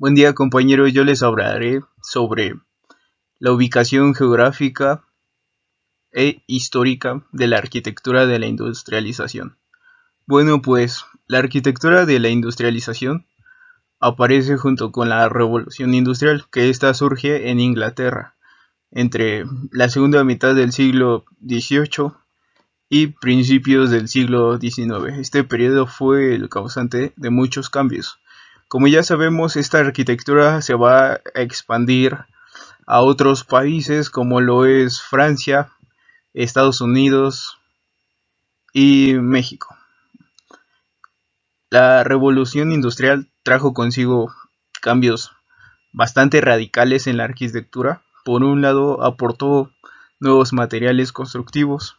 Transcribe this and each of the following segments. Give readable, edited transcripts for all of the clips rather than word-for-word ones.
Buen día, compañeros. Yo les hablaré sobre la ubicación geográfica e histórica de la arquitectura de la industrialización. Bueno, pues la arquitectura de la industrialización aparece junto con la revolución industrial, que ésta surge en Inglaterra entre la segunda mitad del siglo XVIII y principios del siglo XIX. Este periodo fue el causante de muchos cambios. Como ya sabemos, esta arquitectura se va a expandir a otros países como lo es Francia, Estados Unidos y México. La revolución industrial trajo consigo cambios bastante radicales en la arquitectura. Por un lado, aportó nuevos materiales constructivos.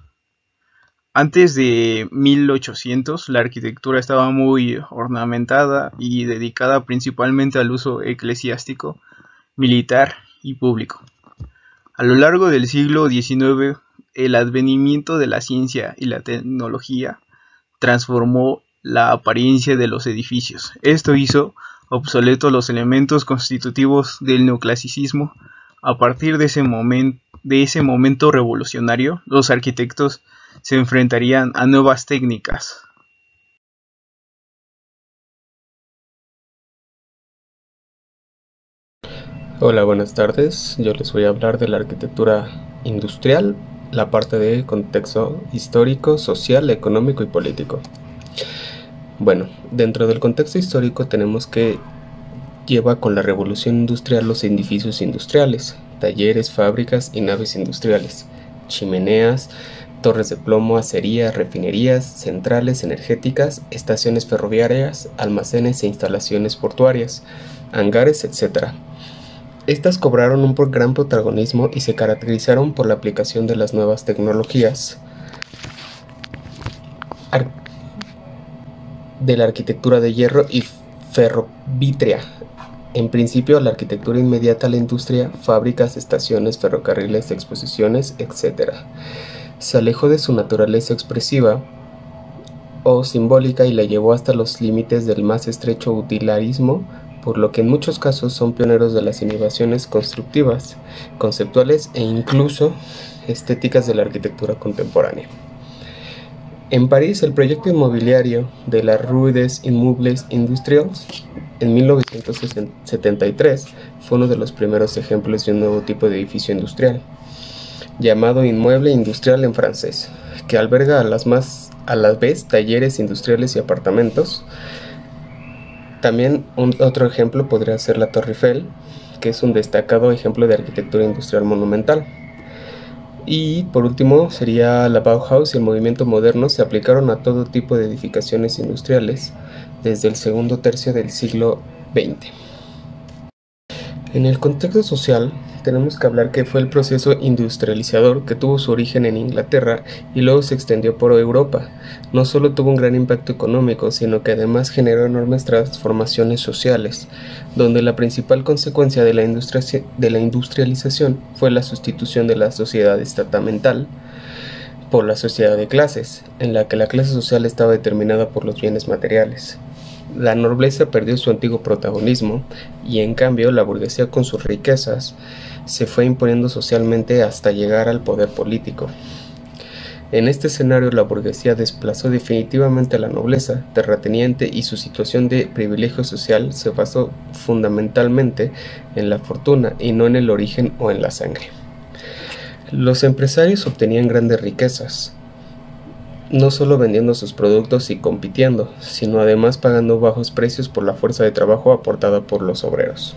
Antes de 1800, la arquitectura estaba muy ornamentada y dedicada principalmente al uso eclesiástico, militar y público. A lo largo del siglo XIX, el advenimiento de la ciencia y la tecnología transformó la apariencia de los edificios. Esto hizo obsoletos los elementos constitutivos del neoclasicismo. A partir de ese momento revolucionario, los arquitectos se enfrentarían a nuevas técnicas. Hola, buenas tardes. Yo les voy a hablar de la arquitectura industrial, la parte de contexto histórico, social, económico y político. Bueno, dentro del contexto histórico tenemos que lleva con la revolución industrial los edificios industriales, talleres, fábricas y naves industriales, chimeneas, torres de plomo, acerías, refinerías, centrales energéticas, estaciones ferroviarias, almacenes e instalaciones portuarias, hangares, etc. Estas cobraron un gran protagonismo y se caracterizaron por la aplicación de las nuevas tecnologías de la arquitectura de hierro y ferrovítrea. En principio, la arquitectura inmediata a la industria, fábricas, estaciones, ferrocarriles, exposiciones, etc. Se alejó de su naturaleza expresiva o simbólica y la llevó hasta los límites del más estrecho utilitarismo, por lo que en muchos casos son pioneros de las innovaciones constructivas, conceptuales e incluso estéticas de la arquitectura contemporánea. En París, el proyecto inmobiliario de la Rue des Immeubles Industriels en 1973 fue uno de los primeros ejemplos de un nuevo tipo de edificio industrial, llamado inmueble industrial en francés, que alberga a la vez talleres industriales y apartamentos. También otro ejemplo podría ser la Torre Eiffel, que es un destacado ejemplo de arquitectura industrial monumental. Y por último sería la Bauhaus y el movimiento moderno se aplicaron a todo tipo de edificaciones industriales desde el segundo tercio del siglo XX. En el contexto social, tenemos que hablar que fue el proceso industrializador que tuvo su origen en Inglaterra y luego se extendió por Europa. No solo tuvo un gran impacto económico, sino que además generó enormes transformaciones sociales, donde la principal consecuencia de la industrialización fue la sustitución de la sociedad estamental por la sociedad de clases, en la que la clase social estaba determinada por los bienes materiales. La nobleza perdió su antiguo protagonismo y en cambio la burguesía con sus riquezas se fue imponiendo socialmente hasta llegar al poder político. En este escenario la burguesía desplazó definitivamente a la nobleza terrateniente y su situación de privilegio social se basó fundamentalmente en la fortuna y no en el origen o en la sangre. Los empresarios obtenían grandes riquezas, no solo vendiendo sus productos y compitiendo, sino además pagando bajos precios por la fuerza de trabajo aportada por los obreros.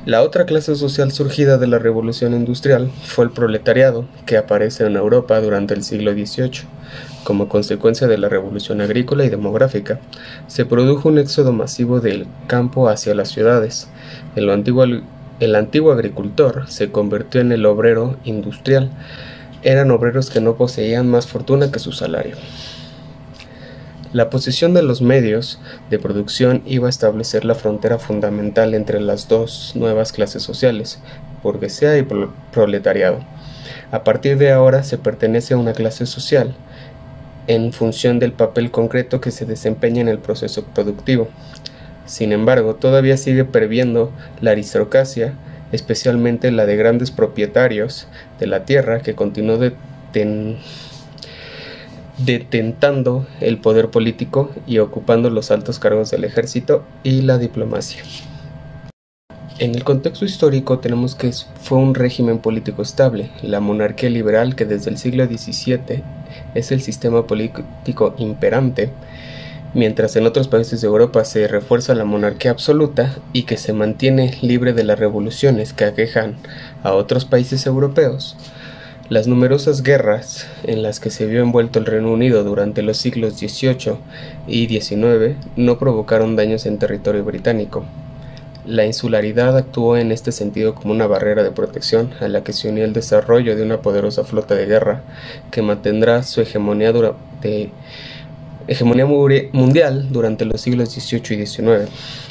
La otra clase social surgida de la revolución industrial fue el proletariado, que aparece en Europa durante el siglo XVIII. Como consecuencia de la revolución agrícola y demográfica, se produjo un éxodo masivo del campo hacia las ciudades. El antiguo agricultor se convirtió en el obrero industrial. Eran obreros que no poseían más fortuna que su salario. La posición de los medios de producción iba a establecer la frontera fundamental entre las dos nuevas clases sociales, burguesía y proletariado. A partir de ahora se pertenece a una clase social, en función del papel concreto que se desempeña en el proceso productivo. Sin embargo, todavía sigue perviviendo la aristocracia, especialmente la de grandes propietarios de la tierra, que continuó detentando el poder político y ocupando los altos cargos del ejército y la diplomacia. En el contexto histórico tenemos que fue un régimen político estable, la monarquía liberal, que desde el siglo XVII es el sistema político imperante, mientras en otros países de Europa se refuerza la monarquía absoluta y que se mantiene libre de las revoluciones que aquejan a otros países europeos. Las numerosas guerras en las que se vio envuelto el Reino Unido durante los siglos XVIII y XIX no provocaron daños en territorio británico. La insularidad actuó en este sentido como una barrera de protección a la que se unía el desarrollo de una poderosa flota de guerra que mantendrá su hegemonía mundial durante los siglos XVIII y XIX.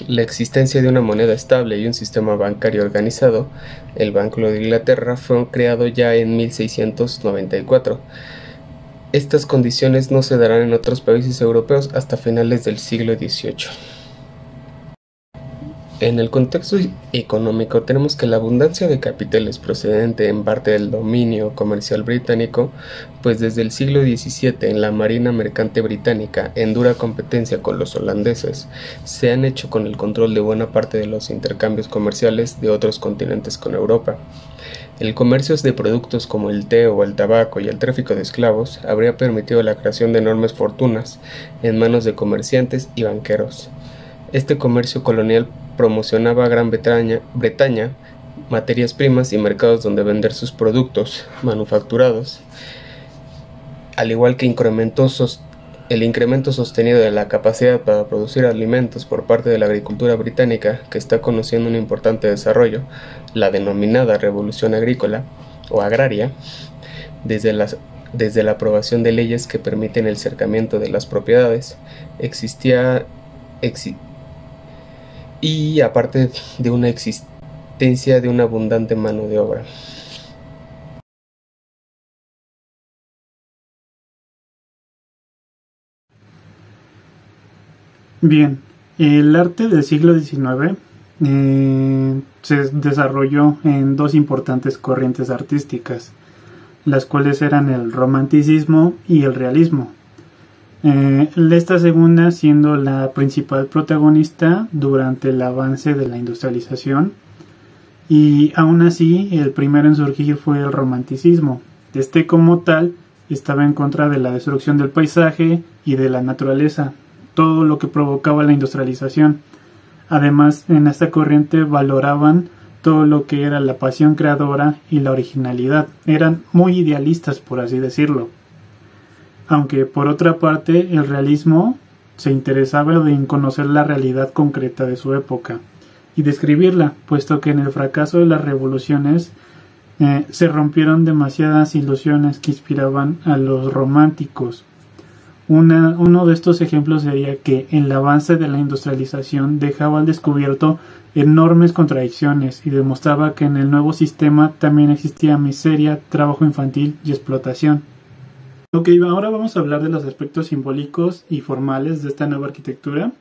La existencia de una moneda estable y un sistema bancario organizado, el Banco de Inglaterra, fue creado ya en 1694. Estas condiciones no se darán en otros países europeos hasta finales del siglo XVIII. En el contexto económico tenemos que la abundancia de capitales procedente en parte del dominio comercial británico, pues desde el siglo XVII en la marina mercante británica, en dura competencia con los holandeses, se han hecho con el control de buena parte de los intercambios comerciales de otros continentes con Europa. El comercio de productos como el té o el tabaco y el tráfico de esclavos habría permitido la creación de enormes fortunas en manos de comerciantes y banqueros. Este comercio colonial promocionaba a Gran Bretaña materias primas y mercados donde vender sus productos manufacturados, al igual que el incremento sostenido de la capacidad para producir alimentos por parte de la agricultura británica, que está conociendo un importante desarrollo, la denominada Revolución Agrícola o Agraria, desde la aprobación de leyes que permiten el cercamiento de las propiedades, y aparte de una existencia de una abundante mano de obra. Bien, el arte del siglo XIX se desarrolló en dos importantes corrientes artísticas, las cuales eran el romanticismo y el realismo. Esta segunda siendo la principal protagonista durante el avance de la industrialización, y aún así el primero en surgir fue el romanticismo. Este como tal estaba en contra de la destrucción del paisaje y de la naturaleza, todo lo que provocaba la industrialización. Además, en esta corriente valoraban todo lo que era la pasión creadora y la originalidad. Eran muy idealistas, por así decirlo. Aunque por otra parte el realismo se interesaba en conocer la realidad concreta de su época y describirla, puesto que en el fracaso de las revoluciones se rompieron demasiadas ilusiones que inspiraban a los románticos. Uno de estos ejemplos sería que el avance de la industrialización dejaba al descubierto enormes contradicciones y demostraba que en el nuevo sistema también existía miseria, trabajo infantil y explotación. Ok, ahora vamos a hablar de los aspectos simbólicos y formales de esta nueva arquitectura.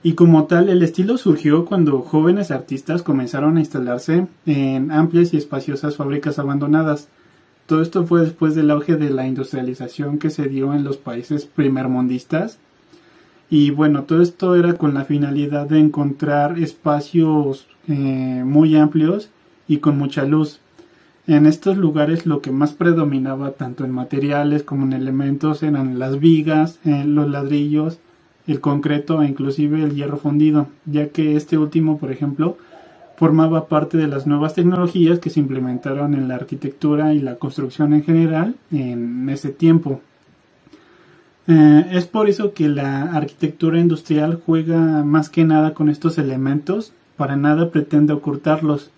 Y como tal, el estilo surgió cuando jóvenes artistas comenzaron a instalarse en amplias y espaciosas fábricas abandonadas. Todo esto fue después del auge de la industrialización que se dio en los países primermundistas. Y bueno, todo esto era con la finalidad de encontrar espacios muy amplios y con mucha luz. En estos lugares lo que más predominaba tanto en materiales como en elementos eran las vigas, los ladrillos, el concreto e inclusive el hierro fundido, ya que este último, por ejemplo, formaba parte de las nuevas tecnologías que se implementaron en la arquitectura y la construcción en general en ese tiempo. Es por eso que la arquitectura industrial juega más que nada con estos elementos, para nada pretende ocultarlos.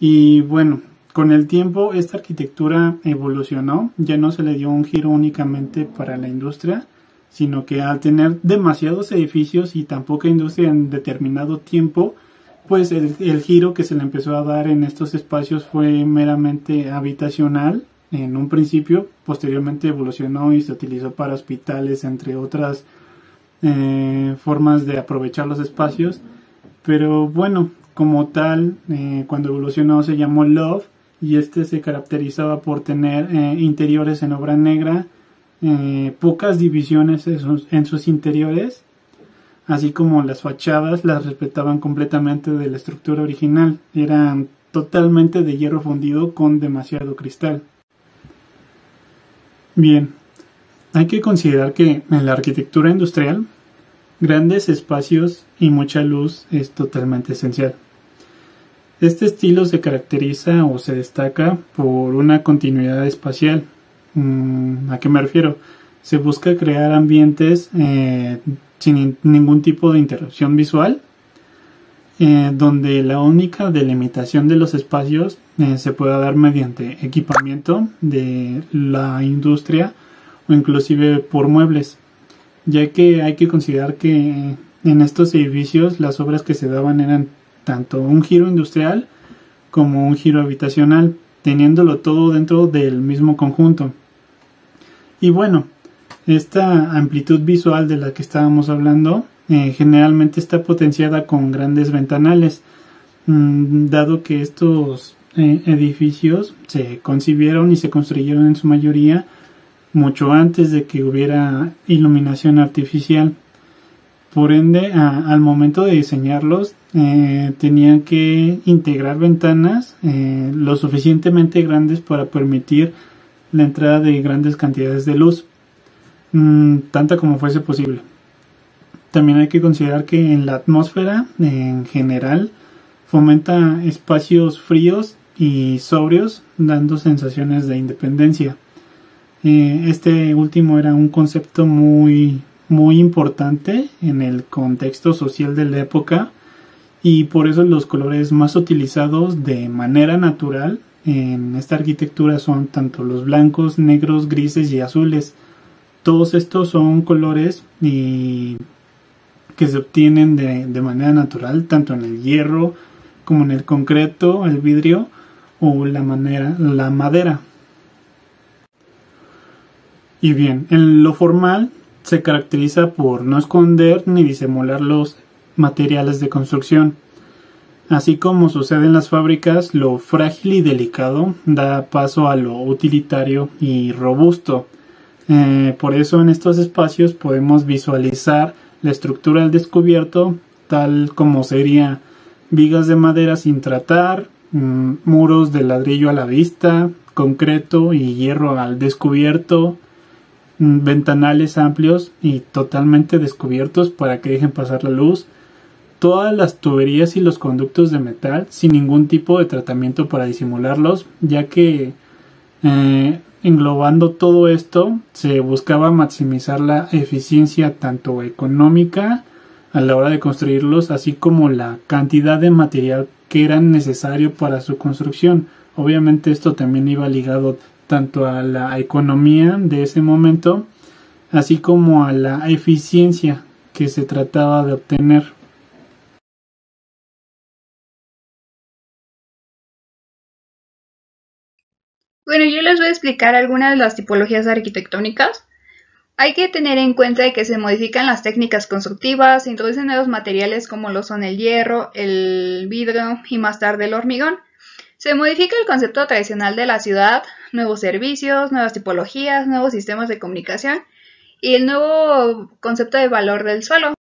Y bueno, con el tiempo esta arquitectura evolucionó, ya no se le dio un giro únicamente para la industria, sino que al tener demasiados edificios y tan poca industria en determinado tiempo, pues el giro que se le empezó a dar en estos espacios fue meramente habitacional en un principio, posteriormente evolucionó y se utilizó para hospitales, entre otras formas de aprovechar los espacios, pero bueno, como tal, cuando evolucionó se llamó loft, y este se caracterizaba por tener interiores en obra negra, pocas divisiones en sus interiores, así como las fachadas las respetaban completamente de la estructura original, eran totalmente de hierro fundido con demasiado cristal. Bien, hay que considerar que en la arquitectura industrial, grandes espacios y mucha luz es totalmente esencial. Este estilo se caracteriza o se destaca por una continuidad espacial. ¿A qué me refiero? Se busca crear ambientes sin ningún tipo de interrupción visual, donde la única delimitación de los espacios se pueda dar mediante equipamiento de la industria o inclusive por muebles, ya que hay que considerar que en estos edificios las obras que se daban eran tanto un giro industrial como un giro habitacional, teniéndolo todo dentro del mismo conjunto. Y bueno, esta amplitud visual de la que estábamos hablando generalmente está potenciada con grandes ventanales, dado que estos edificios se concibieron y se construyeron en su mayoría mucho antes de que hubiera iluminación artificial. Por ende, al momento de diseñarlos, tenían que integrar ventanas lo suficientemente grandes para permitir la entrada de grandes cantidades de luz, tanta como fuese posible. También hay que considerar que en la atmósfera, en general, fomenta espacios fríos y sobrios, dando sensaciones de independencia. Este último era un concepto muy importante en el contexto social de la época, y por eso los colores más utilizados de manera natural en esta arquitectura son tanto los blancos, negros, grises y azules. Todos estos son colores que se obtienen de manera natural tanto en el hierro como en el concreto, el vidrio o la madera. Y bien, en lo formal se caracteriza por no esconder ni disimular los materiales de construcción. Así como sucede en las fábricas, lo frágil y delicado da paso a lo utilitario y robusto. Por eso en estos espacios podemos visualizar la estructura al descubierto, tal como sería vigas de madera sin tratar, muros de ladrillo a la vista, concreto y hierro al descubierto, ventanales amplios y totalmente descubiertos para que dejen pasar la luz, todas las tuberías y los conductos de metal sin ningún tipo de tratamiento para disimularlos, ya que englobando todo esto se buscaba maximizar la eficiencia tanto económica a la hora de construirlos, así como la cantidad de material que era necesario para su construcción. Obviamente esto también iba ligado tanto a la economía de ese momento, así como a la eficiencia que se trataba de obtener. Bueno, yo les voy a explicar algunas de las tipologías arquitectónicas. Hay que tener en cuenta que se modifican las técnicas constructivas, se introducen nuevos materiales como lo son el hierro, el vidrio y más tarde el hormigón. Se modifica el concepto tradicional de la ciudad, nuevos servicios, nuevas tipologías, nuevos sistemas de comunicación y el nuevo concepto de valor del suelo.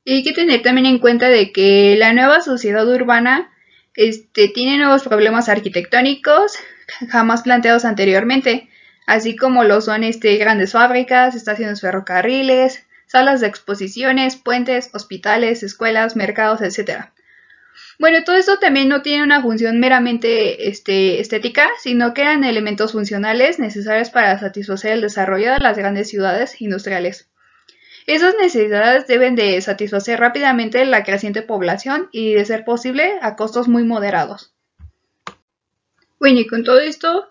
Y hay que tener también en cuenta de que la nueva sociedad urbana tiene nuevos problemas arquitectónicos jamás planteados anteriormente, así como lo son grandes fábricas, estaciones ferrocarriles, salas de exposiciones, puentes, hospitales, escuelas, mercados, etc. Bueno, todo esto también no tiene una función meramente estética, sino que eran elementos funcionales necesarios para satisfacer el desarrollo de las grandes ciudades industriales. Esas necesidades deben de satisfacer rápidamente la creciente población y, de ser posible, a costos muy moderados. Bueno, y con todo esto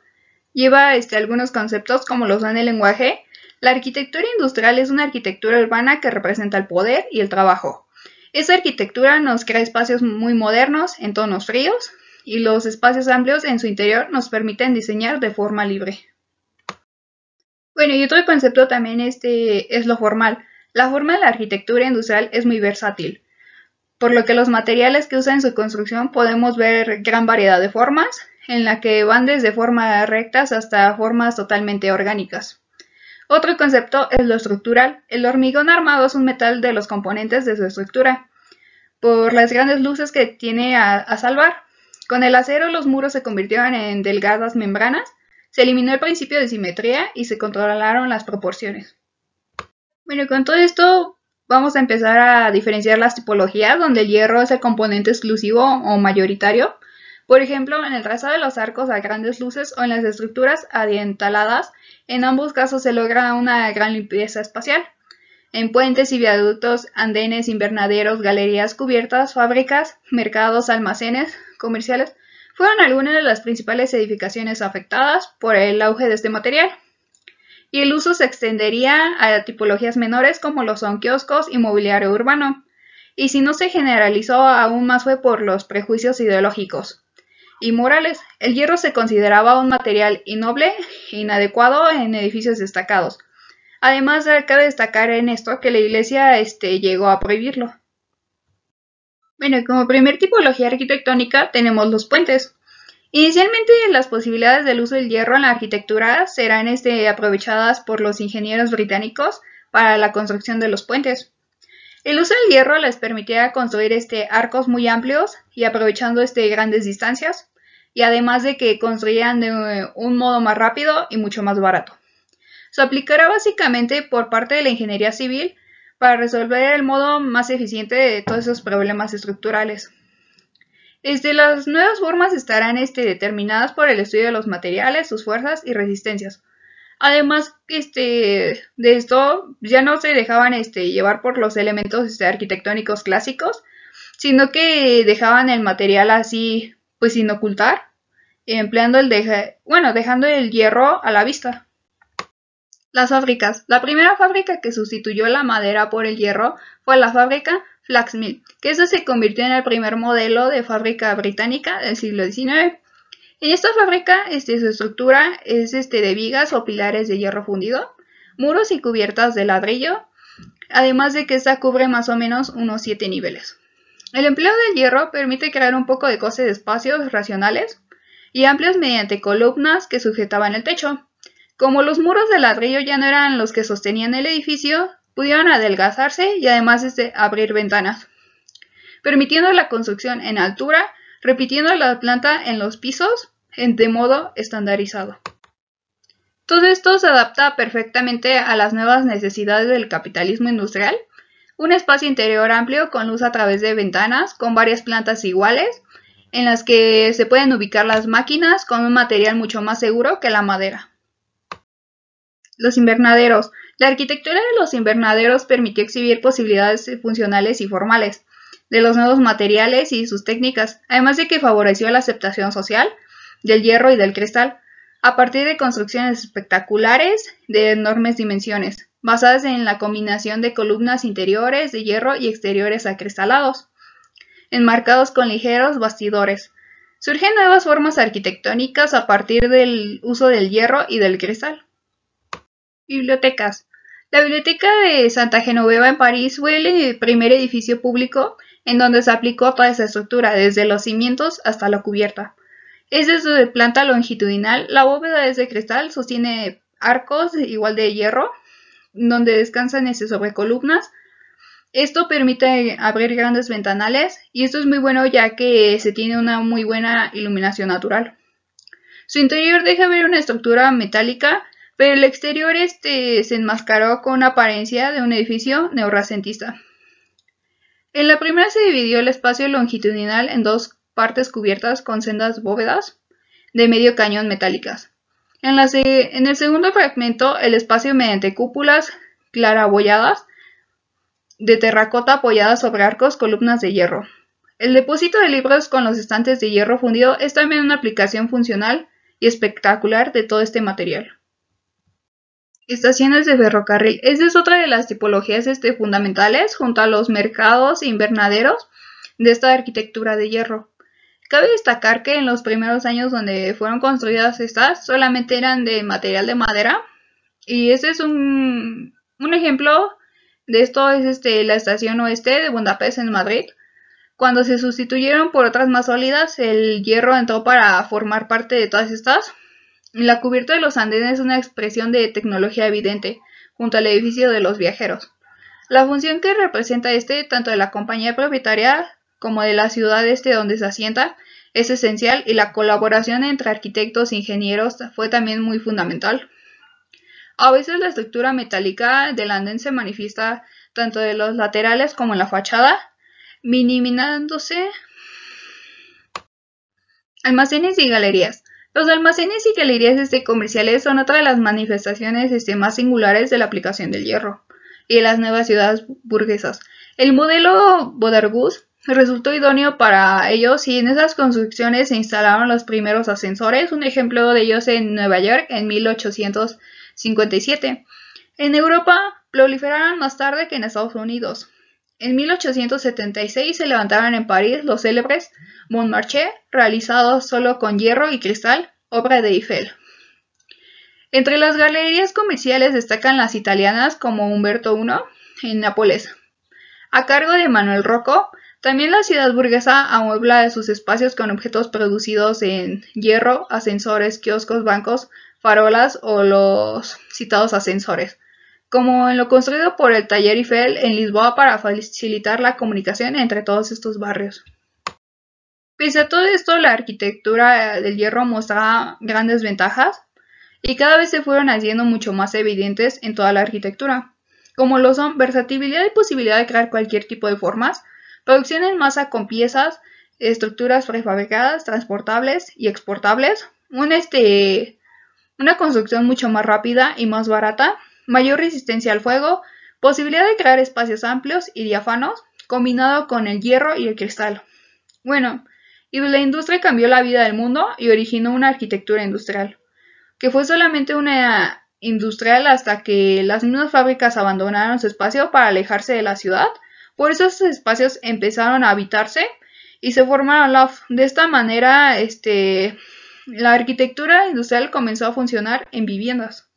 lleva algunos conceptos como los son el lenguaje. La arquitectura industrial es una arquitectura urbana que representa el poder y el trabajo. Esta arquitectura nos crea espacios muy modernos en tonos fríos y los espacios amplios en su interior nos permiten diseñar de forma libre. Bueno, y otro concepto también es lo formal. La forma de la arquitectura industrial es muy versátil, por lo que los materiales que usa en su construcción podemos ver gran variedad de formas, en la que van desde formas rectas hasta formas totalmente orgánicas. Otro concepto es lo estructural. El hormigón armado es un metal de los componentes de su estructura, por las grandes luces que tiene a salvar. Con el acero los muros se convirtieron en delgadas membranas, se eliminó el principio de simetría y se controlaron las proporciones. Bueno, con todo esto vamos a empezar a diferenciar las tipologías donde el hierro es el componente exclusivo o mayoritario. Por ejemplo, en el trazado de los arcos a grandes luces o en las estructuras adientaladas, en ambos casos se logra una gran limpieza espacial. En puentes y viaductos, andenes, invernaderos, galerías cubiertas, fábricas, mercados, almacenes comerciales, fueron algunas de las principales edificaciones afectadas por el auge de este material. Y el uso se extendería a tipologías menores como lo son kioscos y mobiliario urbano. Y si no se generalizó aún más fue por los prejuicios ideológicos y morales. El hierro se consideraba un material innoble e inadecuado en edificios destacados. Además, cabe destacar en esto que la iglesia llegó a prohibirlo. Bueno, como primer tipología arquitectónica tenemos los puentes. Inicialmente las posibilidades del uso del hierro en la arquitectura serán aprovechadas por los ingenieros británicos para la construcción de los puentes. El uso del hierro les permitía construir arcos muy amplios y aprovechando grandes distancias, y además de que construían de un modo más rápido y mucho más barato. Se aplicará básicamente por parte de la ingeniería civil para resolver el modo más eficiente de todos esos problemas estructurales. Las nuevas formas estarán determinadas por el estudio de los materiales, sus fuerzas y resistencias. Además, de esto ya no se dejaban llevar por los elementos arquitectónicos clásicos, sino que dejaban el material así, pues sin ocultar, empleando dejando el hierro a la vista. Las fábricas. La primera fábrica que sustituyó la madera por el hierro fue la fábrica Flaxmill, que eso se convirtió en el primer modelo de fábrica británica del siglo XIX. En esta fábrica, su estructura es de vigas o pilares de hierro fundido, muros y cubiertas de ladrillo, además de que esta cubre más o menos unos 7 niveles. El empleo del hierro permite crear un poco de goce de espacios racionales y amplios mediante columnas que sujetaban el techo. Como los muros de ladrillo ya no eran los que sostenían el edificio, pudieron adelgazarse y además abrir ventanas, permitiendo la construcción en altura, repitiendo la planta en los pisos de modo estandarizado. Todo esto se adapta perfectamente a las nuevas necesidades del capitalismo industrial, un espacio interior amplio con luz a través de ventanas con varias plantas iguales, en las que se pueden ubicar las máquinas con un material mucho más seguro que la madera. Los invernaderos. La arquitectura de los invernaderos permitió exhibir posibilidades funcionales y formales de los nuevos materiales y sus técnicas, además de que favoreció la aceptación social del hierro y del cristal, a partir de construcciones espectaculares de enormes dimensiones, basadas en la combinación de columnas interiores de hierro y exteriores acristalados, enmarcados con ligeros bastidores. Surgen nuevas formas arquitectónicas a partir del uso del hierro y del cristal. Bibliotecas. La Biblioteca de Santa Genoveva en París fue el primer edificio público en donde se aplicó toda esa estructura, desde los cimientos hasta la cubierta. Es de planta longitudinal, la bóveda es de cristal, sostiene arcos igual de hierro, donde descansan sobre columnas. Esto permite abrir grandes ventanales y esto es muy bueno ya que se tiene una muy buena iluminación natural. Su interior deja ver una estructura metálica, pero el exterior se enmascaró con una apariencia de un edificio neorrenacentista. En la primera se dividió el espacio longitudinal en dos partes cubiertas con sendas bóvedas de medio cañón metálicas. En el segundo fragmento, el espacio mediante cúpulas claraboyadas de terracota apoyadas sobre arcos, columnas de hierro. El depósito de libros con los estantes de hierro fundido es también una aplicación funcional y espectacular de todo este material. Estaciones de ferrocarril. Esta es otra de las tipologías fundamentales junto a los mercados e invernaderos de esta arquitectura de hierro. Cabe destacar que en los primeros años donde fueron construidas estas solamente eran de material de madera y ese es un ejemplo De esto es la estación oeste de Budapest en Madrid. Cuando se sustituyeron por otras más sólidas, el hierro entró para formar parte de todas estas. La cubierta de los andenes es una expresión de tecnología evidente, junto al edificio de los viajeros. La función que representa tanto de la compañía propietaria como de la ciudad donde se asienta, es esencial, y la colaboración entre arquitectos e ingenieros fue también muy fundamental. A veces la estructura metálica del andén se manifiesta tanto de los laterales como en la fachada, minimizándose. Almacenes y galerías. Los almacenes y galerías comerciales son otra de las manifestaciones más singulares de la aplicación del hierro y de las nuevas ciudades burguesas. El modelo Bodergus resultó idóneo para ellos, y en esas construcciones se instalaron los primeros ascensores, un ejemplo de ellos en Nueva York en 1857. En Europa proliferaron más tarde que en Estados Unidos. En 1876 se levantaron en París los célebres Montmartre, realizados solo con hierro y cristal, obra de Eiffel. Entre las galerías comerciales destacan las italianas, como Umberto I en Nápoles, a cargo de Manuel Rocco. También la ciudad burguesa amuebla sus espacios con objetos producidos en hierro, ascensores, kioscos, bancos, farolas o los citados ascensores, como en lo construido por el taller Eiffel en Lisboa para facilitar la comunicación entre todos estos barrios. Pese a todo esto, la arquitectura del hierro mostraba grandes ventajas, y cada vez se fueron haciendo mucho más evidentes en toda la arquitectura, como lo son versatilidad y posibilidad de crear cualquier tipo de formas, producción en masa con piezas, estructuras prefabricadas, transportables y exportables, una construcción mucho más rápida y más barata, mayor resistencia al fuego, posibilidad de crear espacios amplios y diáfanos, combinado con el hierro y el cristal. Bueno, y la industria cambió la vida del mundo y originó una arquitectura industrial, que fue solamente una industrial hasta que las mismas fábricas abandonaron su espacio para alejarse de la ciudad. Por eso esos espacios empezaron a habitarse y se formaron de esta manera, la arquitectura industrial comenzó a funcionar en viviendas.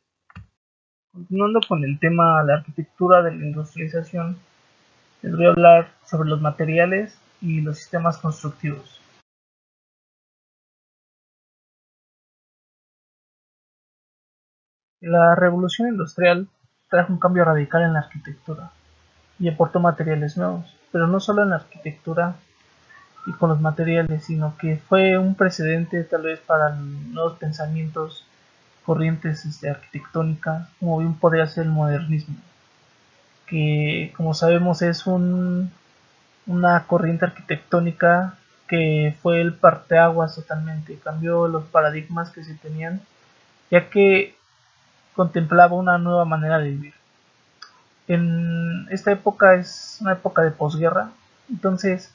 Continuando con el tema de la arquitectura de la industrialización, les voy a hablar sobre los materiales y los sistemas constructivos. La revolución industrial trajo un cambio radical en la arquitectura y aportó materiales nuevos, pero no solo en la arquitectura y con los materiales, sino que fue un precedente tal vez para nuevos pensamientos, corrientes arquitectónicas, como bien podría ser el modernismo, que como sabemos es una corriente arquitectónica que fue el parteaguas totalmente, cambió los paradigmas que se tenían, ya que contemplaba una nueva manera de vivir. En esta época es una época de posguerra, entonces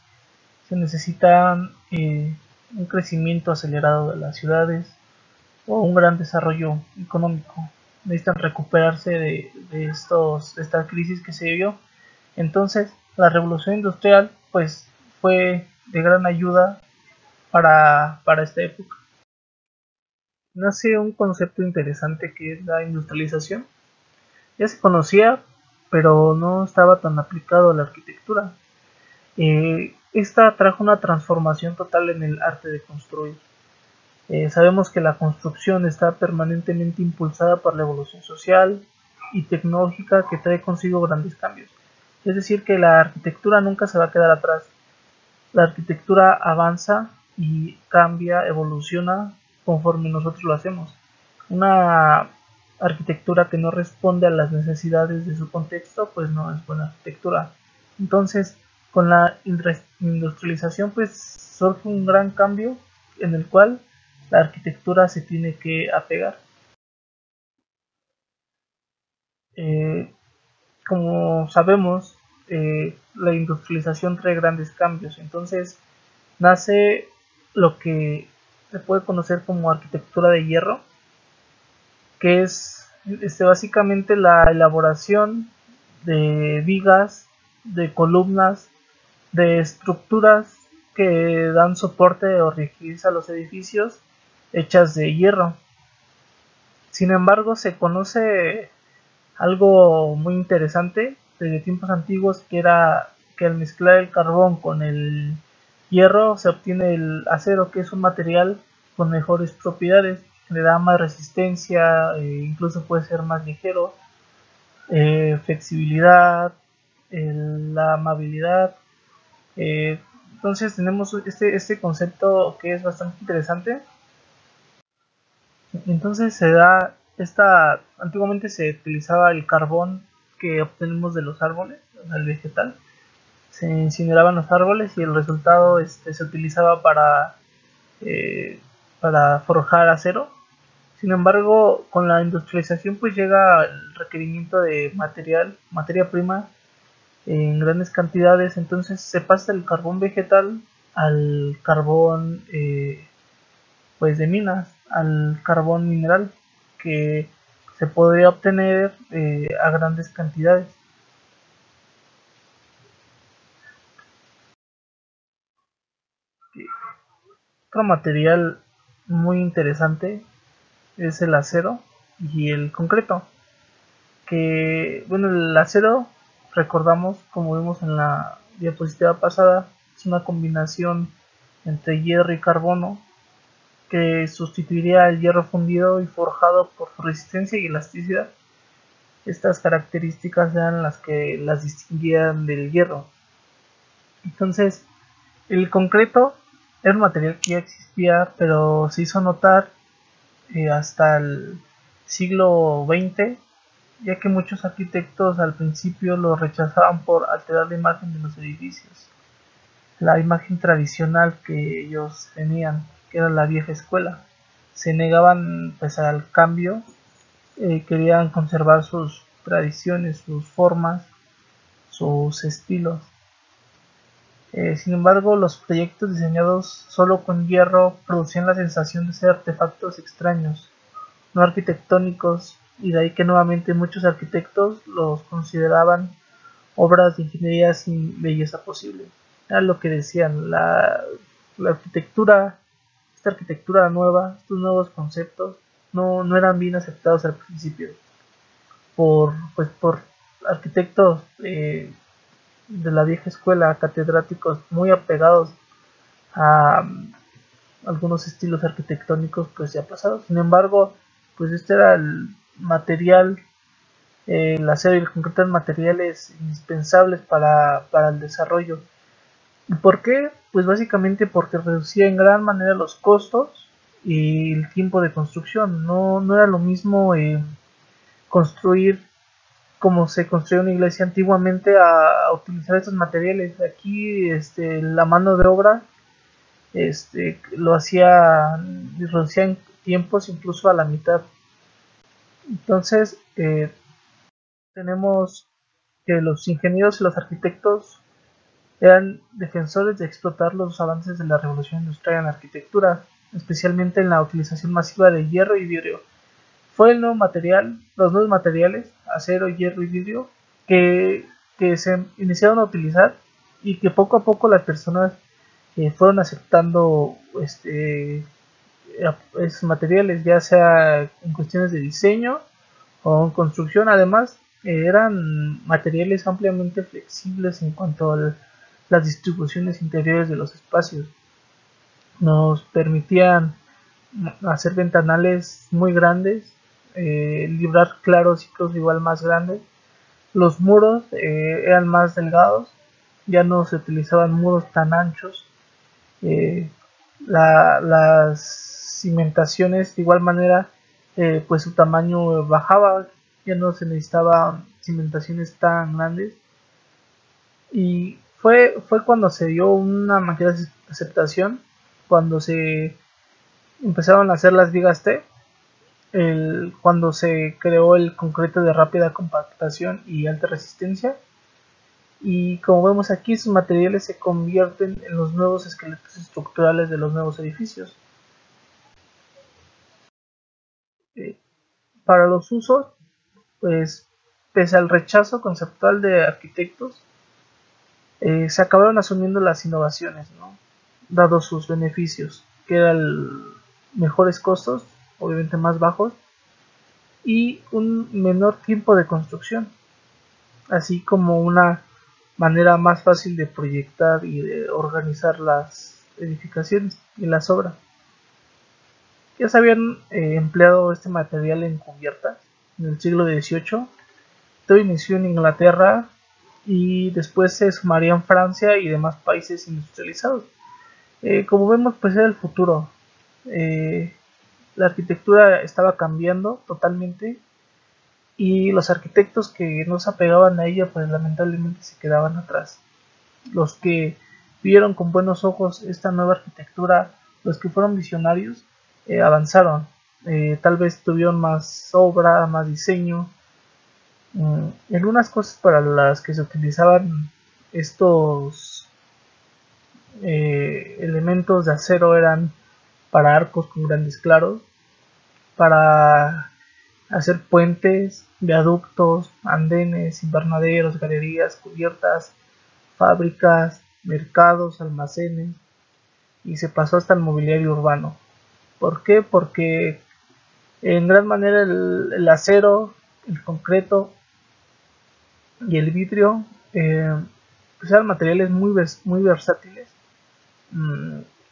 se necesita un crecimiento acelerado de las ciudades o un gran desarrollo económico. Necesitan recuperarse de esta crisis que se vivió. Entonces la revolución industrial pues fue de gran ayuda para esta época. Nace un concepto interesante que es la industrialización. Ya se conocía, pero no estaba tan aplicado a la arquitectura. Esta trajo una transformación total en el arte de construir. Sabemos que la construcción está permanentemente impulsada por la evolución social y tecnológica que trae consigo grandes cambios. Es decir, que la arquitectura nunca se va a quedar atrás. La arquitectura avanza y cambia, evoluciona conforme nosotros lo hacemos. Una arquitectura que no responde a las necesidades de su contexto, pues no es buena arquitectura. Entonces, con la industrialización, pues surge un gran cambio en el cual la arquitectura se tiene que apegar. Como sabemos, la industrialización trae grandes cambios, entonces nace lo que se puede conocer como arquitectura de hierro, que es básicamente la elaboración de vigas, de columnas, de estructuras que dan soporte o rigidez a los edificios hechas de hierro. Sin embargo, se conoce algo muy interesante desde tiempos antiguos, que era que al mezclar el carbón con el hierro se obtiene el acero, que es un material con mejores propiedades, le da más resistencia, incluso puede ser más ligero, flexibilidad, la amabilidad. Entonces tenemos este concepto que es bastante interesante. Entonces se da antiguamente se utilizaba el carbón que obtenemos de los árboles, el vegetal, se incineraban los árboles y el resultado se utilizaba para forjar acero. Sin embargo, con la industrialización pues llega el requerimiento de materia prima en grandes cantidades, entonces se pasa del carbón vegetal al carbón pues de minas, al carbón mineral, que se podría obtener a grandes cantidades. Otro material muy interesante es el acero y el concreto, que bueno, el acero, recordamos, como vimos en la diapositiva pasada, es una combinación entre hierro y carbono que sustituiría el hierro fundido y forjado por su resistencia y elasticidad. Estas características eran las que las distinguían del hierro. Entonces, el concreto era un material que ya existía, pero se hizo notar hasta el siglo XX, ya que muchos arquitectos al principio lo rechazaban por alterar la imagen de los edificios, la imagen tradicional que ellos tenían, que era la vieja escuela. Se negaban pues al cambio, querían conservar sus tradiciones, sus formas, sus estilos. Sin embargo, los proyectos diseñados solo con hierro producían la sensación de ser artefactos extraños, no arquitectónicos, y de ahí que nuevamente muchos arquitectos los consideraban obras de ingeniería sin belleza posible. Era lo que decían, la arquitectura, esta arquitectura nueva, estos nuevos conceptos, no eran bien aceptados al principio por arquitectos de la vieja escuela, catedráticos muy apegados a algunos estilos arquitectónicos pues ya pasados. Sin embargo, pues este era el material, el acero y el concreto eran materiales indispensables para el desarrollo. ¿Y por qué? Pues básicamente porque reducía en gran manera los costos y el tiempo de construcción. No era lo mismo construir como se construyó una iglesia antiguamente a utilizar estos materiales. Aquí la mano de obra lo hacía, reducía en tiempos incluso a la mitad. Entonces tenemos que los ingenieros y los arquitectos eran defensores de explotar los avances de la revolución industrial en la arquitectura, especialmente en la utilización masiva de hierro y vidrio. Fue los nuevos materiales, acero, hierro y vidrio, que se iniciaron a utilizar y que poco a poco las personas fueron aceptando esos materiales, ya sea en cuestiones de diseño o en construcción. Además, eran materiales ampliamente flexibles en cuanto a las distribuciones interiores de los espacios. Nos permitían hacer ventanales muy grandes, librar claros ciclos igual más grandes. Los muros eran más delgados, ya no se utilizaban muros tan anchos. Las cimentaciones de igual manera, pues su tamaño bajaba, ya no se necesitaban cimentaciones tan grandes. Y fue cuando se dio una mayor aceptación, cuando se empezaron a hacer las vigas T, cuando se creó el concreto de rápida compactación y alta resistencia. Y como vemos aquí, sus materiales se convierten en los nuevos esqueletos estructurales de los nuevos edificios. Para los usos, pues pese al rechazo conceptual de arquitectos, se acabaron asumiendo las innovaciones, ¿no? Dado sus beneficios, que eran mejores costos, obviamente más bajos, y un menor tiempo de construcción. así como una manera más fácil de proyectar y de organizar las edificaciones y las obras. Ya se habían empleado este material en cubiertas en el siglo XVIII. Todo inició en Inglaterra y después se sumaría en Francia y demás países industrializados. Como vemos, pues era el futuro. La arquitectura estaba cambiando totalmente y los arquitectos que no se apegaban a ella, pues lamentablemente se quedaban atrás. Los que vieron con buenos ojos esta nueva arquitectura, los que fueron visionarios, avanzaron. Tal vez tuvieron más obra, más diseño. Algunas cosas para las que se utilizaban estos elementos de acero eran para arcos con grandes claros, para hacer puentes, viaductos, andenes, invernaderos, galerías, cubiertas, fábricas, mercados, almacenes, y se pasó hasta el mobiliario urbano. ¿Por qué? Porque en gran manera el acero, el concreto y el vidrio pues eran materiales muy versátiles,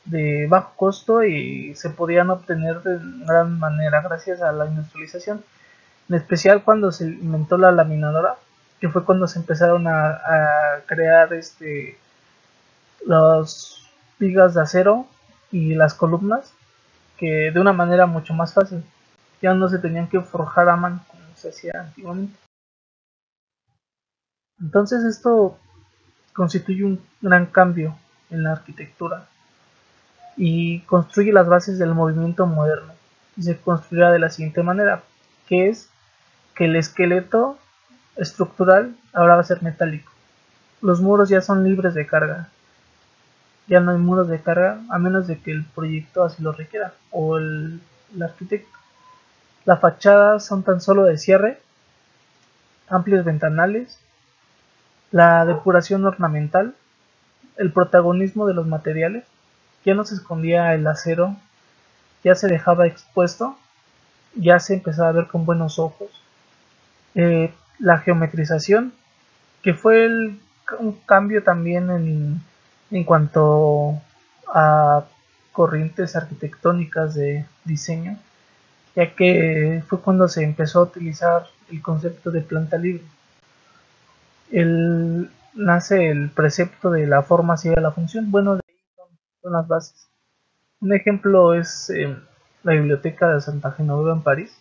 de bajo costo, y se podían obtener de gran manera gracias a la industrialización, en especial cuando se inventó la laminadora, que fue cuando se empezaron a crear las vigas de acero y las columnas, que de una manera mucho más fácil, ya no se tenían que forjar a mano como se hacía antiguamente. Entonces esto constituye un gran cambio en la arquitectura y construye las bases del movimiento moderno, y se construirá de la siguiente manera, que es que el esqueleto estructural ahora va a ser metálico. Los muros ya son libres de carga, ya no hay muros de carga a menos de que el proyecto así lo requiera o el arquitecto. Las fachadas son tan solo de cierre, amplios ventanales, la depuración ornamental, el protagonismo de los materiales, ya no se escondía el acero, ya se dejaba expuesto, ya se empezaba a ver con buenos ojos. La geometrización, que fue un cambio también en cuanto a corrientes arquitectónicas de diseño, ya que fue cuando se empezó a utilizar el concepto de planta libre. Nace el precepto de la forma sigue la función. Bueno, de ahí son las bases. Un ejemplo es la Biblioteca de Santa Genoveva en París,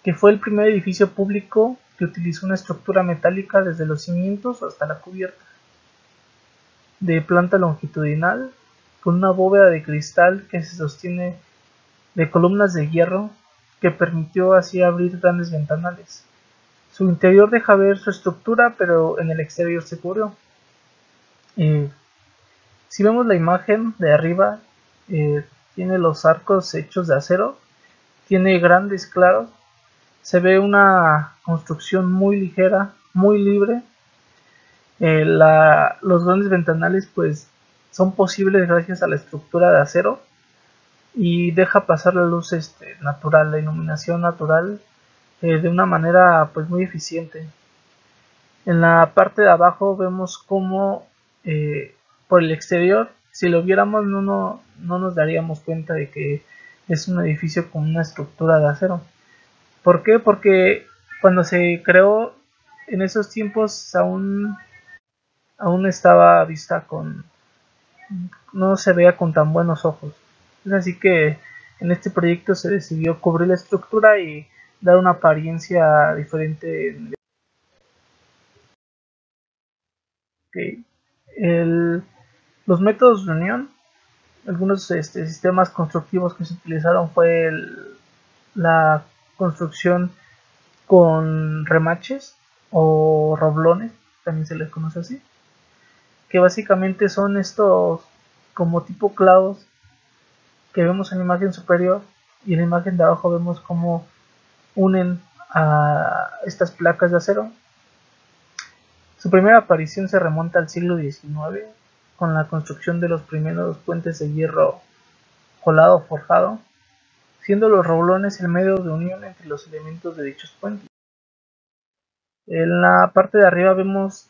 que fue el primer edificio público que utilizó una estructura metálica desde los cimientos hasta la cubierta, de planta longitudinal, con una bóveda de cristal que se sostiene de columnas de hierro, que permitió así abrir grandes ventanales. Su interior deja ver su estructura, pero en el exterior se cubrió. Si vemos la imagen de arriba, tiene los arcos hechos de acero, tiene grandes claros, se ve una construcción muy ligera, muy libre. Los grandes ventanales pues son posibles gracias a la estructura de acero y deja pasar la luz natural, la iluminación natural, de una manera pues muy eficiente. En la parte de abajo vemos cómo por el exterior, si lo viéramos no nos daríamos cuenta de que es un edificio con una estructura de acero. ¿Por qué? Porque cuando se creó en esos tiempos aún estaba vista no se veía con tan buenos ojos. Es así que en este proyecto se decidió cubrir la estructura y dar una apariencia diferente. Okay. Los métodos de unión, algunos sistemas constructivos que se utilizaron fue la construcción con remaches o roblones, también se les conoce así, que básicamente son estos como tipo clavos que vemos en la imagen superior, y en la imagen de abajo vemos cómo unen a estas placas de acero. Su primera aparición se remonta al siglo XIX, con la construcción de los primeros puentes de hierro colado forjado, siendo los roblones el medio de unión entre los elementos de dichos puentes. En la parte de arriba vemos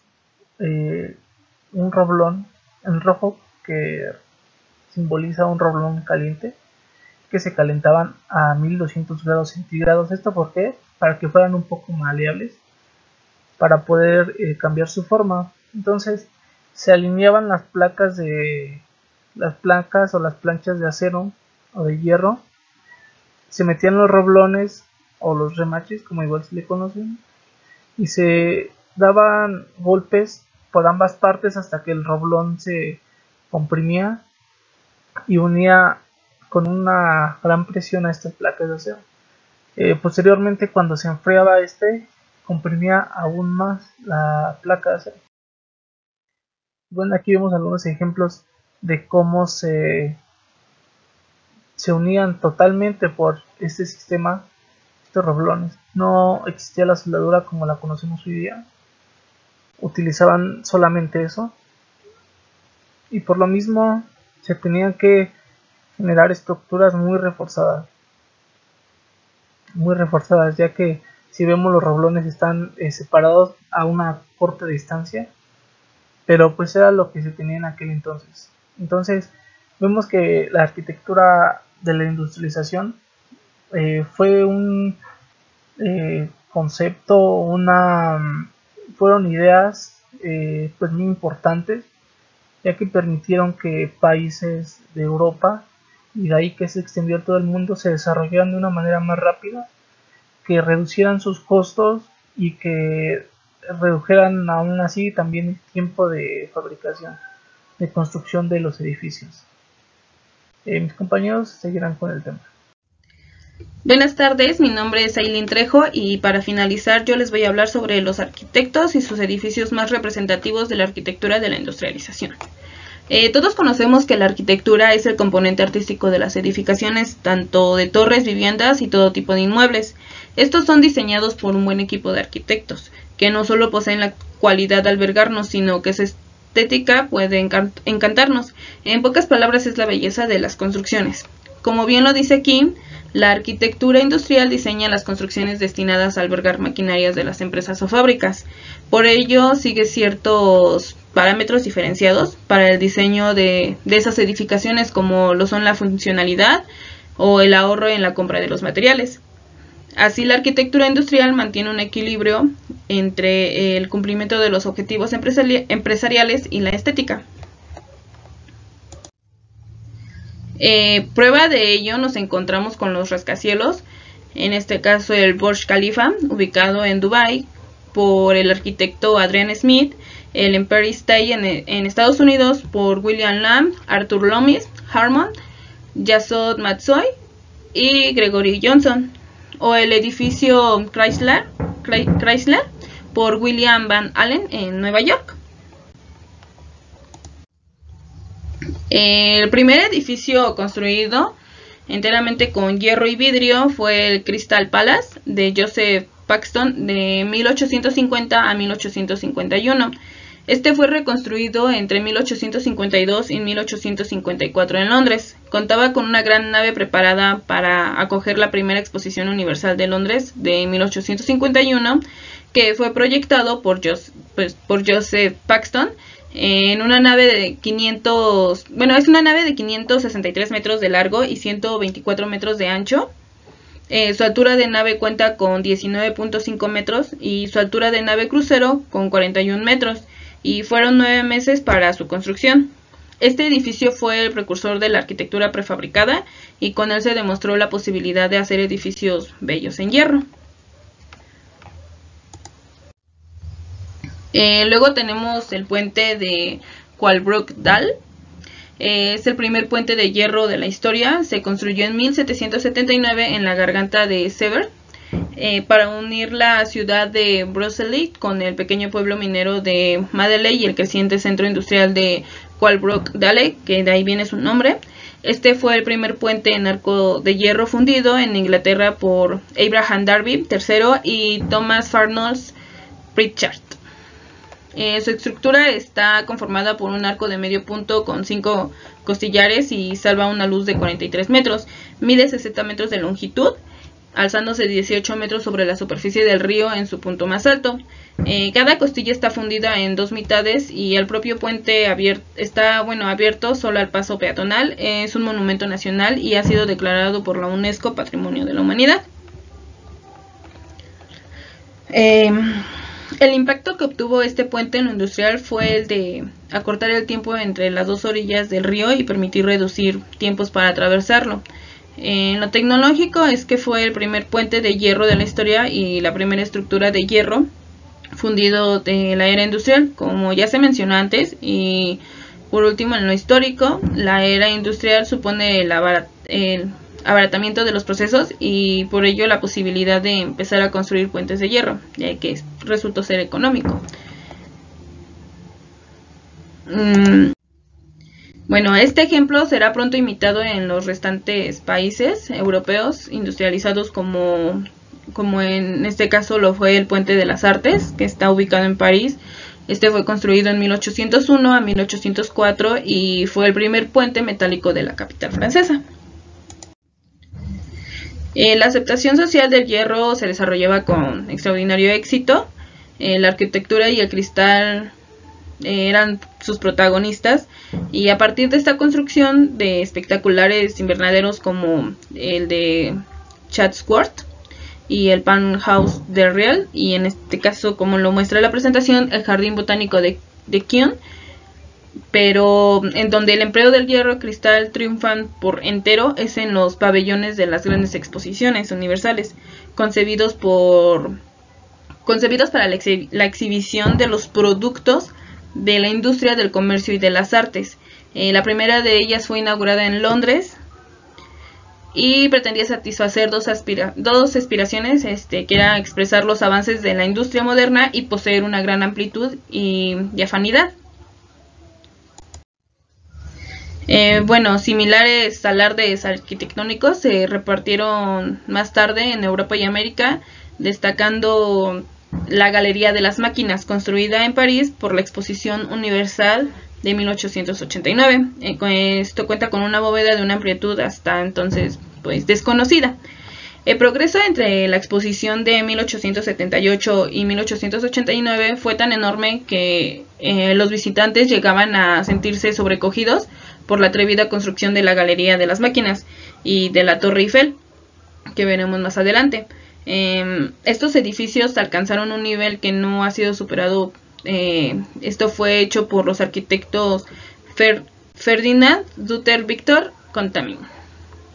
un roblón en rojo que simboliza un roblón caliente, que se calentaban a 1200 grados centígrados. ¿Esto por qué? Para que fueran un poco maleables, para poder cambiar su forma. Entonces se alineaban las placas o las planchas de acero o de hierro, se metían los roblones o los remaches, como igual se le conocen, y se daban golpes por ambas partes hasta que el roblón se comprimía y unía con una gran presión a estas placas de acero. Posteriormente, cuando se enfriaba comprimía aún más la placa de acero. Bueno, aquí vemos algunos ejemplos de cómo se unían totalmente por este sistema, estos roblones. No existía la soldadura como la conocemos hoy día, utilizaban solamente eso, y por lo mismo se tenían que generar estructuras muy reforzadas, ya que si vemos los roblones están separados a una corta distancia, pero pues era lo que se tenía en aquel entonces. Entonces vemos que la arquitectura de la industrialización fue un concepto, fueron ideas pues muy importantes, ya que permitieron que países de Europa, y de ahí que se extendió a todo el mundo, se desarrollaran de una manera más rápida, que reducieran sus costos y que redujeran aún así también el tiempo de fabricación, de construcción de los edificios. Mis compañeros seguirán con el tema. Buenas tardes, mi nombre es Ailín Trejo y para finalizar yo les voy a hablar sobre los arquitectos y sus edificios más representativos de la arquitectura de la industrialización. Todos conocemos que la arquitectura es el componente artístico de las edificaciones, tanto de torres, viviendas y todo tipo de inmuebles. Estos son diseñados por un buen equipo de arquitectos, que no solo poseen la cualidad de albergarnos, sino que su estética puede encantarnos. En pocas palabras, es la belleza de las construcciones. Como bien lo dice aquí, la arquitectura industrial diseña las construcciones destinadas a albergar maquinarias de las empresas o fábricas. Por ello, sigue ciertos parámetros diferenciados para el diseño de esas edificaciones, como lo son la funcionalidad o el ahorro en la compra de los materiales. Así, la arquitectura industrial mantiene un equilibrio entre el cumplimiento de los objetivos empresariales y la estética. Prueba de ello nos encontramos con los rascacielos, en este caso el Burj Khalifa, ubicado en Dubái, por el arquitecto Adrian Smith, el Empire State en Estados Unidos por William Lamb, Arthur Loomis, Harmon, Yasod Matsuoy y Gregory Johnson, o el edificio Chrysler por William Van Allen en Nueva York. El primer edificio construido enteramente con hierro y vidrio fue el Crystal Palace de Joseph Paxton de 1850 a 1851. Este fue reconstruido entre 1852 y 1854 en Londres. Contaba con una gran nave preparada para acoger la primera exposición universal de Londres de 1851, que fue proyectado por Joseph Paxton en una nave de 563 metros de largo y 124 metros de ancho. Su altura de nave cuenta con 19.5 metros y su altura de nave crucero con 41 metros, y fueron 9 meses para su construcción. Este edificio fue el precursor de la arquitectura prefabricada y con él se demostró la posibilidad de hacer edificios bellos en hierro. Luego tenemos el puente de Walbrook Dahl. Es el primer puente de hierro de la historia. Se construyó en 1779 en la garganta de Severn para unir la ciudad de Broceli con el pequeño pueblo minero de Madeley y el creciente centro industrial de Walbrook Dahl, que de ahí viene su nombre. Este fue el primer puente en arco de hierro fundido en Inglaterra por Abraham Darby III y Thomas Farnolds Pritchard. Su estructura está conformada por un arco de medio punto con 5 costillares y salva una luz de 43 metros. Mide 60 metros de longitud alzándose 18 metros sobre la superficie del río en su punto más alto. Cada costilla está fundida en dos mitades y el propio puente está abierto solo al paso peatonal. Es un monumento nacional y ha sido declarado por la UNESCO Patrimonio de la Humanidad. El impacto que obtuvo este puente en lo industrial fue el de acortar el tiempo entre las dos orillas del río y permitir reducir tiempos para atravesarlo. En lo tecnológico es que fue el primer puente de hierro de la historia y la primera estructura de hierro fundido de la era industrial, como ya se mencionó antes. Y por último, en lo histórico, la era industrial supone el abaratamiento de los procesos y por ello la posibilidad de empezar a construir puentes de hierro, ya que resultó ser económico. Bueno, este ejemplo será pronto imitado en los restantes países europeos industrializados, como en este caso lo fue el Puente de las Artes, que está ubicado en París. Este fue construido en 1801 a 1804 y fue el primer puente metálico de la capital francesa. La aceptación social del hierro se desarrollaba con extraordinario éxito. La arquitectura y el cristal eran sus protagonistas, y a partir de esta construcción de espectaculares invernaderos como el de Chatsworth y el Palmhaus de Riel, y en este caso, como lo muestra la presentación, el Jardín Botánico de Kew, pero en donde el empleo del hierro y cristal triunfan por entero es en los pabellones de las grandes exposiciones universales, concebidos para la exhibición de los productos de la industria del comercio y de las artes. La primera de ellas fue inaugurada en Londres y pretendía satisfacer dos aspiraciones, que era expresar los avances de la industria moderna y poseer una gran amplitud y afinidad. Similares alardes arquitectónicos se repartieron más tarde en Europa y América, destacando la Galería de las Máquinas, construida en París por la Exposición Universal de 1889. Esto cuenta con una bóveda de una amplitud hasta entonces desconocida. El progreso entre la exposición de 1878 y 1889 fue tan enorme que los visitantes llegaban a sentirse sobrecogidos por la atrevida construcción de la Galería de las Máquinas y de la Torre Eiffel, que veremos más adelante. Estos edificios alcanzaron un nivel que no ha sido superado. Esto fue hecho por los arquitectos Ferdinand Duter Victor Contamine.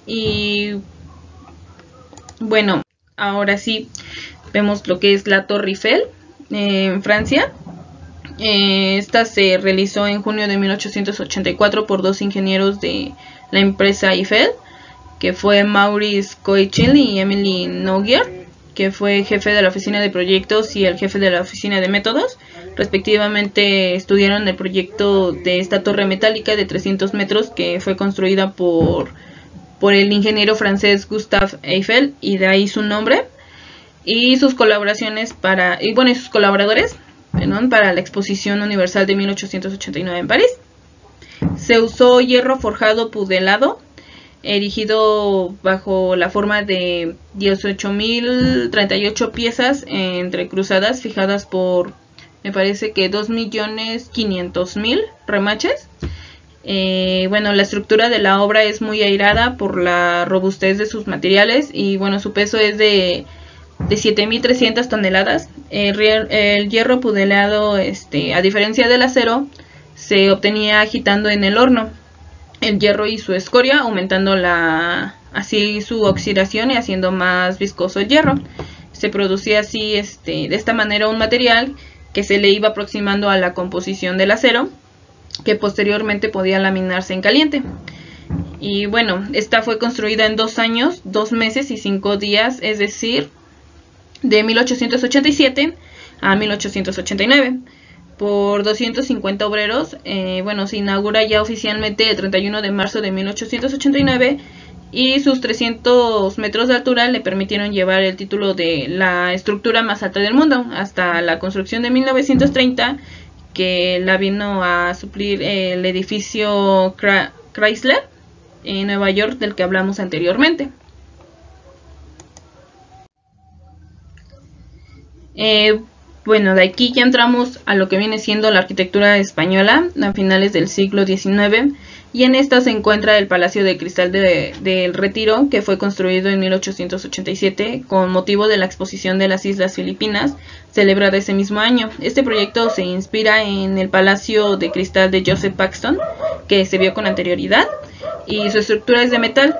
Y bueno, ahora sí vemos lo que es la Torre Eiffel en Francia. Esta se realizó en junio de 1884 por dos ingenieros de la empresa Eiffel, que fue Maurice Koechlin y Emily Noguer, que fue jefe de la oficina de proyectos y el jefe de la oficina de métodos. Respectivamente estudiaron el proyecto de esta torre metálica de 300 metros que fue construida por el ingeniero francés Gustave Eiffel, y de ahí su nombre, y sus colaboradores para la Exposición Universal de 1889 en París. Se usó hierro forjado pudelado, erigido bajo la forma de 18.038 piezas entrecruzadas, fijadas por, me parece que 2.500.000 remaches. La estructura de la obra es muy airada por la robustez de sus materiales, y su peso es de 7.300 toneladas. El hierro pudelado, a diferencia del acero, se obtenía agitando en el horno el hierro y su escoria, aumentando así su oxidación y haciendo más viscoso el hierro. Se producía así de esta manera un material que se le iba aproximando a la composición del acero, que posteriormente podía laminarse en caliente. Y esta fue construida en 2 años, 2 meses y 5 días, es decir, de 1887 a 1889, por 250 obreros. Se inaugura ya oficialmente el 31 de marzo de 1889, y sus 300 metros de altura le permitieron llevar el título de la estructura más alta del mundo, hasta la construcción de 1930, que la vino a suplir el edificio Chrysler en Nueva York, del que hablamos anteriormente. Bueno, de aquí ya entramos a lo que viene siendo la arquitectura española a finales del siglo XIX, y en esta se encuentra el Palacio de Cristal del Retiro, que fue construido en 1887 con motivo de la exposición de las Islas Filipinas, celebrada ese mismo año. Este proyecto se inspira en el Palacio de Cristal de Joseph Paxton, que se vio con anterioridad, y su estructura es de metal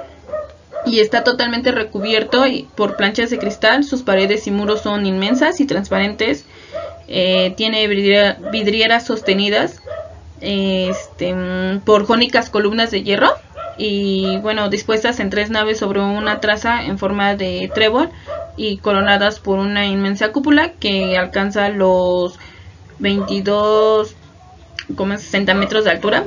y está totalmente recubierto por planchas de cristal. Sus paredes y muros son inmensas y transparentes. Tiene vidrieras sostenidas por jónicas columnas de hierro, y bueno, dispuestas en 3 naves sobre una traza en forma de trébol y coronadas por una inmensa cúpula que alcanza los 22,60 metros de altura,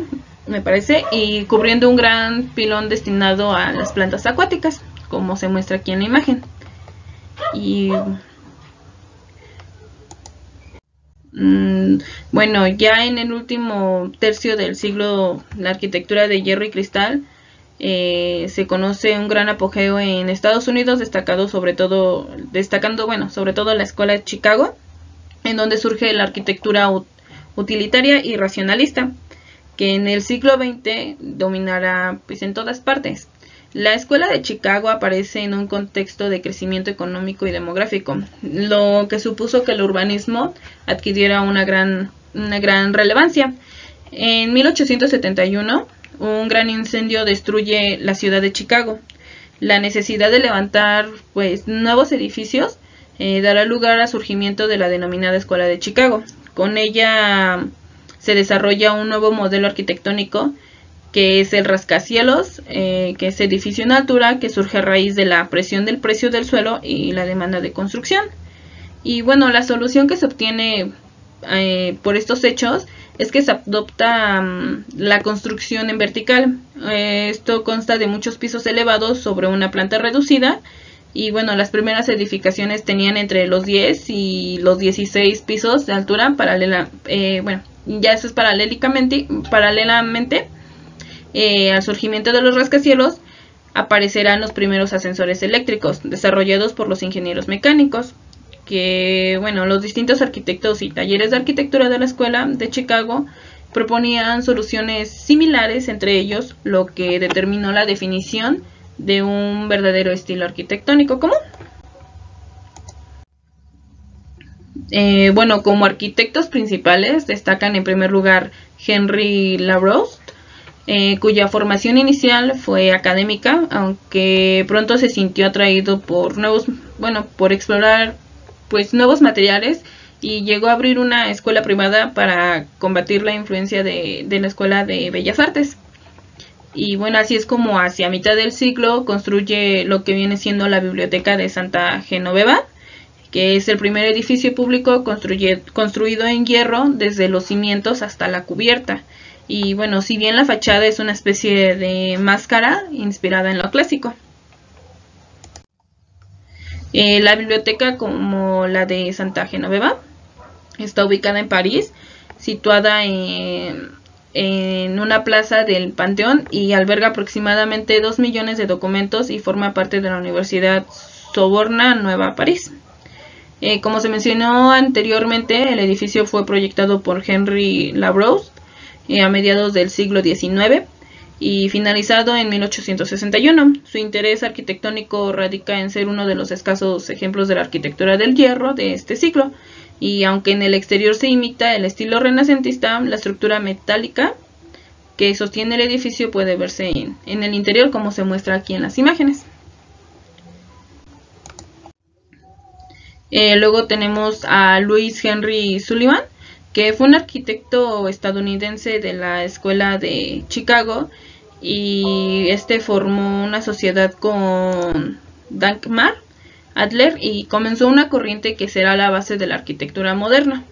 me parece, y cubriendo un gran pilón destinado a las plantas acuáticas, como se muestra aquí en la imagen. Y bueno, ya en el último tercio del siglo, la arquitectura de hierro y cristal se conoce un gran apogeo en Estados Unidos, destacando sobre todo la escuela de Chicago, en donde surge la arquitectura utilitaria y racionalista, que en el siglo XX dominará pues en todas partes. La escuela de Chicago aparece en un contexto de crecimiento económico y demográfico, lo que supuso que el urbanismo adquiriera una gran relevancia. En 1871, un gran incendio destruye la ciudad de Chicago. La necesidad de levantar pues nuevos edificios dará lugar al surgimiento de la denominada Escuela de Chicago. Con ella se desarrolla un nuevo modelo arquitectónico, que es el rascacielos, que es edificio en altura, que surge a raíz de la presión del precio del suelo y la demanda de construcción. Y bueno, la solución que se obtiene por estos hechos es que se adopta la construcción en vertical. Esto consta de muchos pisos elevados sobre una planta reducida, y bueno, las primeras edificaciones tenían entre los 10 y los 16 pisos de altura, ya eso es paralelamente al surgimiento de los rascacielos aparecerán los primeros ascensores eléctricos desarrollados por los ingenieros mecánicos, que bueno, los distintos arquitectos y talleres de arquitectura de la escuela de Chicago proponían soluciones similares entre ellos, lo que determinó la definición de un verdadero estilo arquitectónico común. Bueno, como arquitectos principales destacan en primer lugar Henry Labrousse, cuya formación inicial fue académica, aunque pronto se sintió atraído por explorar pues nuevos materiales, y llegó a abrir una escuela privada para combatir la influencia de la Escuela de Bellas Artes. Y bueno, así es como hacia mitad del siglo construye lo que viene siendo la Biblioteca de Santa Genoveva, que es el primer edificio público construido en hierro desde los cimientos hasta la cubierta. Y bueno, si bien la fachada es una especie de máscara inspirada en lo clásico. La biblioteca, como la de Santa Genoveva, está ubicada en París, situada en una plaza del Panteón, y alberga aproximadamente 2 millones de documentos y forma parte de la Universidad Sorbona Nueva París. Como se mencionó anteriormente, el edificio fue proyectado por Henry Labrousse a mediados del siglo XIX y finalizado en 1861. Su interés arquitectónico radica en ser uno de los escasos ejemplos de la arquitectura del hierro de este siglo, y aunque en el exterior se imita el estilo renacentista, la estructura metálica que sostiene el edificio puede verse en el interior, como se muestra aquí en las imágenes. Luego tenemos a Louis Henry Sullivan, que fue un arquitecto estadounidense de la escuela de Chicago, y formó una sociedad con Dagmar Adler y comenzó una corriente que será la base de la arquitectura moderna.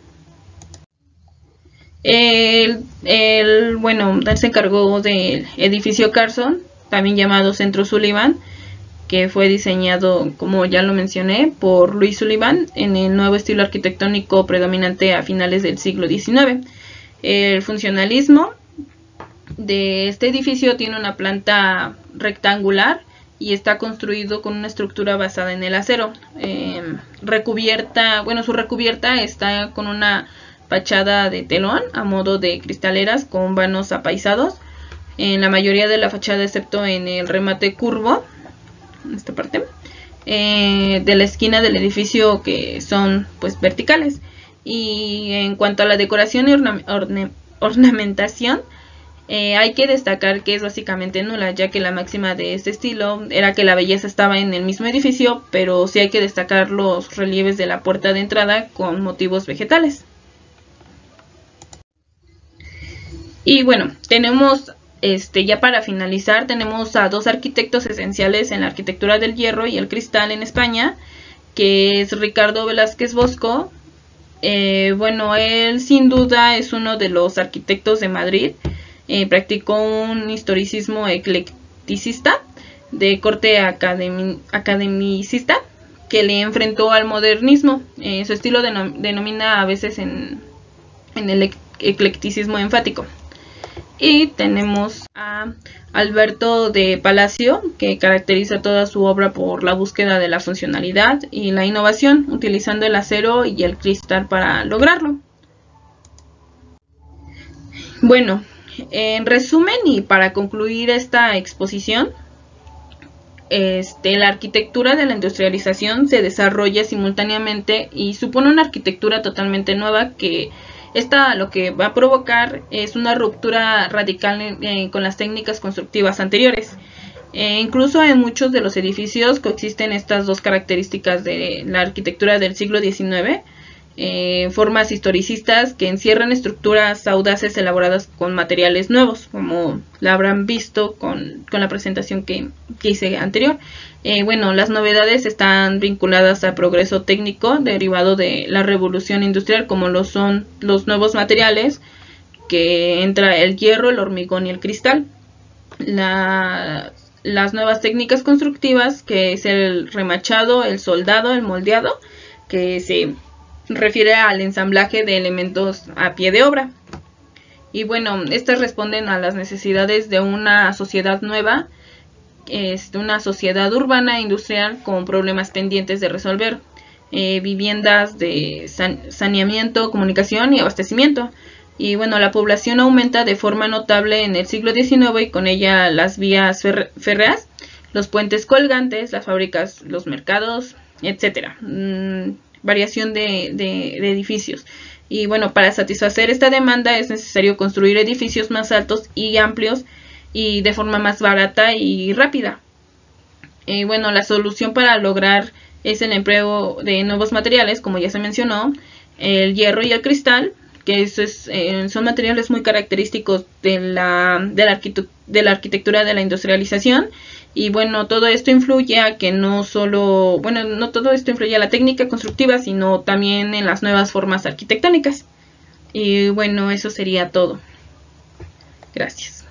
Él se encargó del edificio Carson, también llamado Centro Sullivan, que fue diseñado, como ya lo mencioné, por Louis Sullivan en el nuevo estilo arquitectónico predominante a finales del siglo XIX. El funcionalismo de este edificio tiene una planta rectangular y está construido con una estructura basada en el acero. Su recubierta está con una fachada de telón a modo de cristaleras con vanos apaisados en la mayoría de la fachada, excepto en el remate curvo, en esta parte, de la esquina del edificio, que son pues verticales. Y en cuanto a la decoración y ornamentación, hay que destacar que es básicamente nula, ya que la máxima de este estilo era que la belleza estaba en el mismo edificio, pero sí hay que destacar los relieves de la puerta de entrada con motivos vegetales. Y bueno, tenemos ya para finalizar, tenemos a dos arquitectos esenciales en la arquitectura del hierro y el cristal en España, que es Ricardo Velázquez Bosco. Él sin duda es uno de los arquitectos de Madrid. Practicó un historicismo eclecticista de corte academicista que le enfrentó al modernismo. Su estilo denomina a veces en el eclecticismo enfático. Y tenemos a Alberto de Palacio, que caracteriza toda su obra por la búsqueda de la funcionalidad y la innovación, utilizando el acero y el cristal para lograrlo. Bueno, en resumen y para concluir esta exposición, la arquitectura de la industrialización se desarrolla simultáneamente y supone una arquitectura totalmente nueva que lo que va a provocar es una ruptura radical con las técnicas constructivas anteriores. Incluso en muchos de los edificios coexisten estas dos características de la arquitectura del siglo XIX, formas historicistas que encierran estructuras audaces elaboradas con materiales nuevos, como la habrán visto con la presentación que hice anterior. Las novedades están vinculadas al progreso técnico derivado de la revolución industrial, como lo son los nuevos materiales, que entra el hierro, el hormigón y el cristal. Las nuevas técnicas constructivas, que es el remachado, el soldado, el moldeado, que se refiere al ensamblaje de elementos a pie de obra. Y bueno, estas responden a las necesidades de una sociedad nueva, una sociedad urbana e industrial con problemas pendientes de resolver, viviendas de saneamiento, comunicación y abastecimiento. Y bueno, la población aumenta de forma notable en el siglo XIX y con ella las vías férreas, los puentes colgantes, las fábricas, los mercados, etcétera. Variación de edificios. Y bueno, para satisfacer esta demanda es necesario construir edificios más altos y amplios y de forma más barata y rápida. La solución para lograr es el empleo de nuevos materiales, como ya se mencionó, el hierro y el cristal, que son materiales muy característicos de la arquitectura de la industrialización. Y bueno, todo esto influye a que no todo esto influye a la técnica constructiva, sino también en las nuevas formas arquitectónicas. Y bueno, eso sería todo. Gracias.